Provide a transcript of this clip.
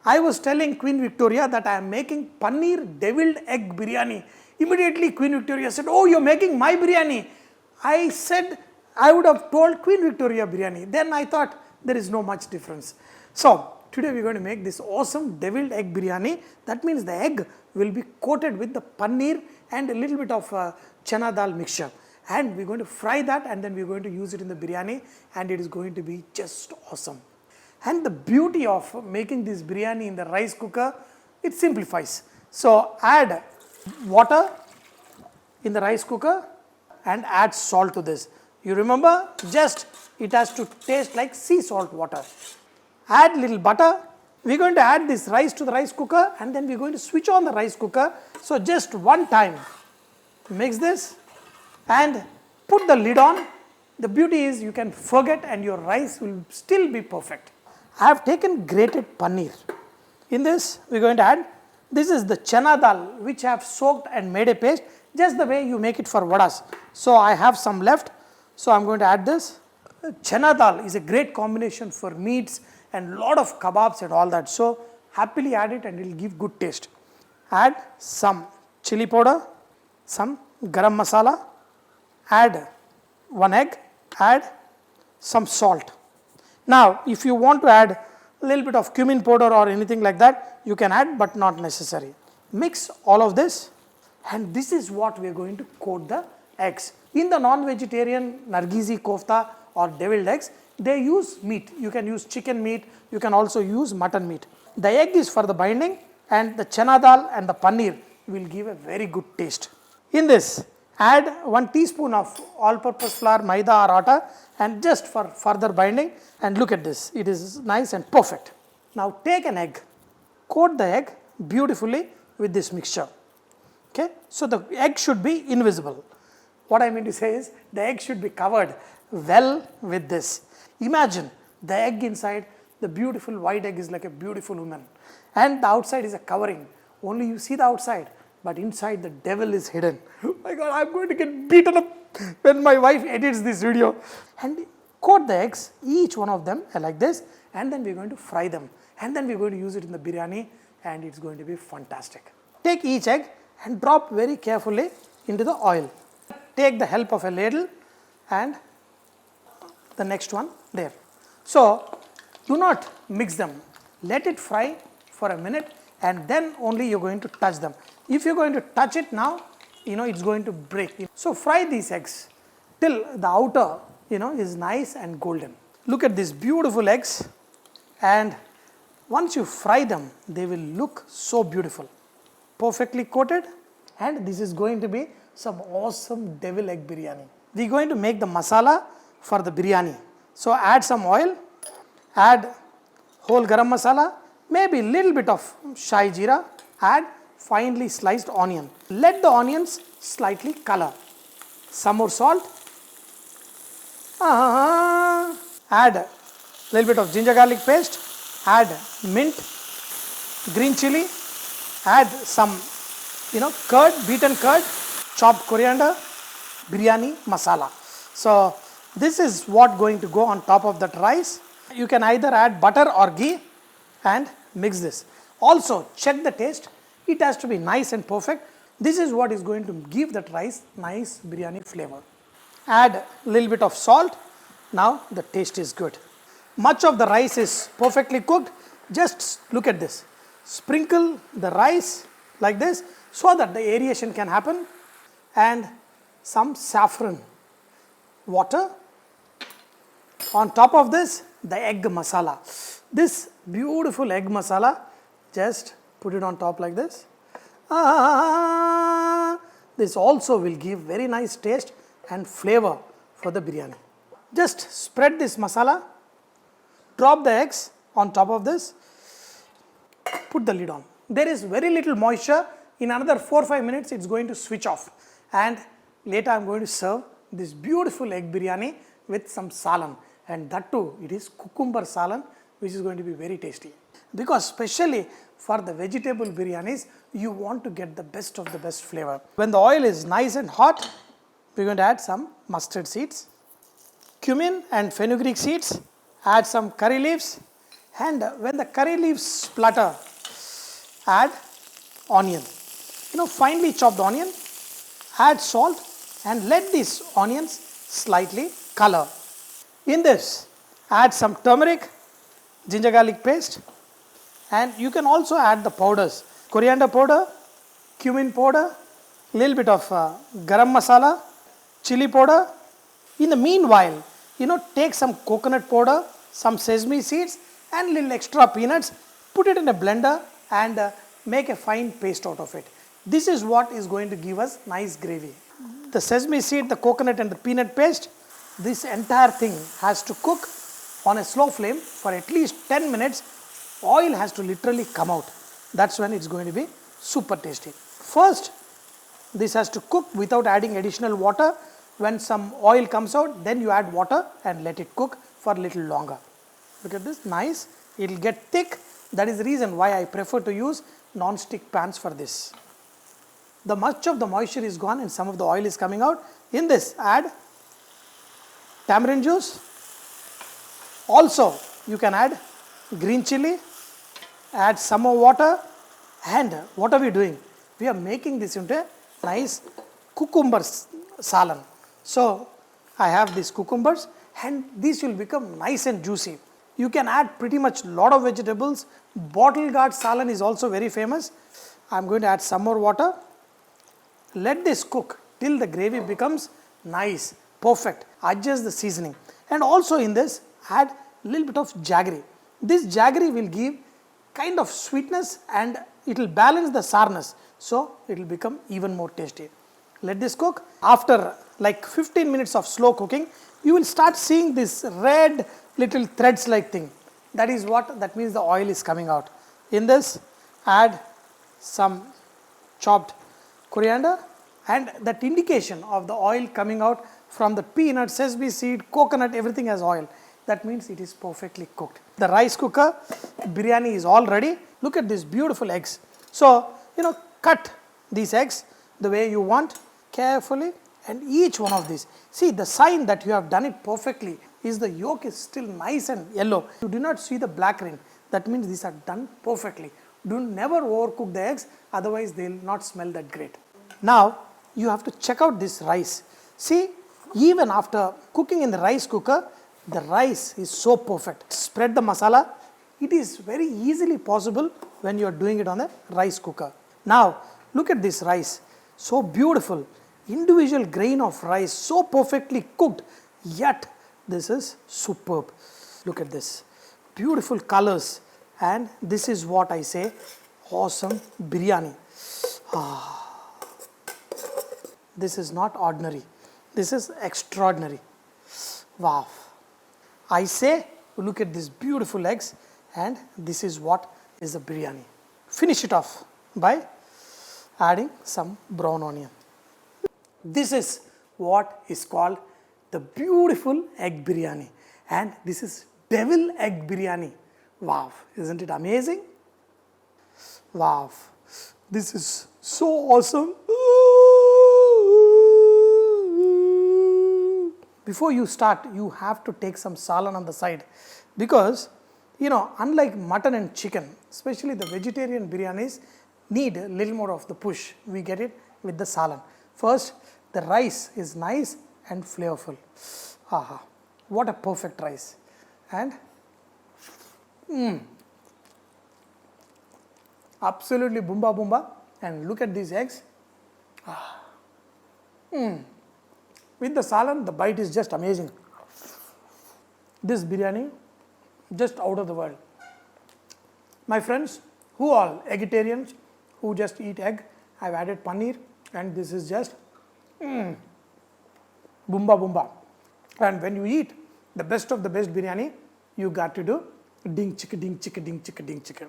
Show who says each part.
Speaker 1: I was telling Queen Victoria that I am making paneer deviled egg biryani. Immediately Queen Victoria said, oh, you're making my biryani. I said, I would have told Queen Victoria biryani. Then I thought there is no much difference. So today we are going to make this awesome deviled egg biryani. That means the egg will be coated with the paneer and a little bit of chana dal mixture. And we are going to fry that and then we are going to use it in the biryani and it is going to be just awesome. And the beauty of making this biryani in the rice cooker, it simplifies. So add water in the rice cooker and add salt to this. You remember, just it has to taste like sea salt water. Add little butter. We are going to add this rice to the rice cooker and then we are going to switch on the rice cooker. So just one time, mix this and put the lid on. The beauty is you can forget and your rice will still be perfect. I have taken grated paneer. In this, we are going to add, this is the chana dal which I have soaked and made a paste, just the way you make it for vadas. So I have some left, so I am going to add this. Chana dal is a great combination for meats and lot of kebabs and all that. So happily add it and it will give good taste. Add some chili powder, some garam masala, add one egg, add some salt. Now, if you want to add a little bit of cumin powder or anything like that, you can add but not necessary. Mix all of this and this is what we are going to coat the eggs. In the non-vegetarian Nargisi kofta or deviled eggs, they use meat. You can use chicken meat, you can also use mutton meat. The egg is for the binding and the chana dal and the paneer will give a very good taste. In this, add 1 teaspoon of all-purpose flour, maida or atta and just for further binding, and look at this, it is nice and perfect. Now take an egg, coat the egg beautifully with this mixture. Okay, so the egg should be invisible. What I mean to say is the egg should be covered well with this. Imagine the egg inside, the beautiful white egg is like a beautiful woman and the outside is a covering. Only you see the outside, but inside the devil is hidden. Oh my God, I am going to get beaten up when my wife edits this video. And coat the eggs, each one of them like this, and then we are going to fry them. And then we are going to use it in the biryani and it's going to be fantastic. Take each egg and drop very carefully into the oil. Take the help of a ladle and the next one there. So do not mix them. Let it fry for a minute and then only you are going to touch them. If you are going to touch it now, it's going to break. So fry these eggs till the outer, is nice and golden. Look at these beautiful eggs and once you fry them, they will look so beautiful. Perfectly coated and this is going to be some awesome devil egg biryani. We are going to make the masala for the biryani. So add some oil, add whole garam masala, maybe a little bit of shai jeera, add finely sliced onion. Let the onions slightly color. Some more salt. Add a little bit of ginger garlic paste. Add mint, green chilli. Add some, curd, beaten curd, chopped coriander, biryani masala. So this is what going to go on top of that rice. You can either add butter or ghee and mix this. Also check the taste. It has to be nice and perfect. This is what is going to give that rice nice biryani flavor. Add a little bit of salt. Now the taste is good. Much of the rice is perfectly cooked. Just look at this. Sprinkle the rice like this so that the aeration can happen and some saffron water. On top of this, the egg masala. This beautiful egg masala, just put it on top like this. This also will give very nice taste and flavor for the biryani. Just spread this masala, drop the eggs on top of this, put the lid on. There is very little moisture. In another 4-5 minutes, it's going to switch off. And later I'm going to serve this beautiful egg biryani with some salan. And that too, it is cucumber salan, which is going to be very tasty. Because especially for the vegetable biryanis, you want to get the best of the best flavor. When the oil is nice and hot, we're going to add some mustard seeds, cumin and fenugreek seeds, add some curry leaves, And when the curry leaves splutter, add onion. Finely chopped onion, add salt and let these onions slightly color. In this, add some turmeric, ginger garlic paste, and you can also add the powders, coriander powder, cumin powder, little bit of garam masala, chili powder. In the meanwhile, take some coconut powder, some sesame seeds and little extra peanuts, put it in a blender and make a fine paste out of it. This is what is going to give us nice gravy. The sesame seed, the coconut and the peanut paste, this entire thing has to cook on a slow flame for at least 10 minutes. Oil has to literally come out. That's when it's going to be super tasty. First, this has to cook without adding additional water. When some oil comes out, then you add water and let it cook for a little longer. Look at this, nice. It will get thick. That is the reason why I prefer to use non-stick pans for this. The much of the moisture is gone and some of the oil is coming out. In this, add tamarind juice. Also, you can add green chilli, add some more water, and what are we doing? We are making this into a nice cucumber salan. So, I have these cucumbers and these will become nice and juicy. You can add pretty much lot of vegetables. Bottle gourd salan is also very famous. I am going to add some more water. Let this cook till the gravy becomes nice, perfect. Adjust the seasoning. And also in this, add a little bit of jaggery. This jaggery will give kind of sweetness and it will balance the sourness. So, it will become even more tasty. Let this cook. After like 15 minutes of slow cooking, you will start seeing this red little threads like thing. That is what, that means the oil is coming out. In this, add some chopped coriander and that indication of the oil coming out from the peanut, sesame seed, coconut, everything has oil. That means it is perfectly cooked. The rice cooker, biryani is all ready. Look at these beautiful eggs. So, cut these eggs the way you want carefully and each one of these. See, the sign that you have done it perfectly is the yolk is still nice and yellow. You do not see the black ring. That means these are done perfectly. Do never overcook the eggs, otherwise they will not smell that great. Now, you have to check out this rice. See, even after cooking in the rice cooker, the rice is so perfect. Spread the masala. It is very easily possible when you are doing it on a rice cooker. Now, look at this rice. So beautiful. Individual grain of rice, so perfectly cooked. Yet, this is superb. Look at this. Beautiful colors. And this is what I say, awesome biryani. This is not ordinary. This is extraordinary. Wow. I say, look at these beautiful eggs and this is what is a biryani. Finish it off by adding some brown onion. This is what is called the beautiful egg biryani and this is devil egg biryani. Wow, isn't it amazing? Wow, this is so awesome. Before you start, you have to take some salan on the side because, unlike mutton and chicken, especially the vegetarian biryanis need a little more of the push. We get it with the salan. First, the rice is nice and flavorful. Aha, what a perfect rice. And absolutely boomba boomba. And look at these eggs. With the salan, the bite is just amazing. This biryani, just out of the world. My friends, who all eggetarians, who just eat egg, I've added paneer and this is just boomba boomba. And when you eat the best of the best biryani, you got to do ding chicka ding chicka ding chicka ding chicka.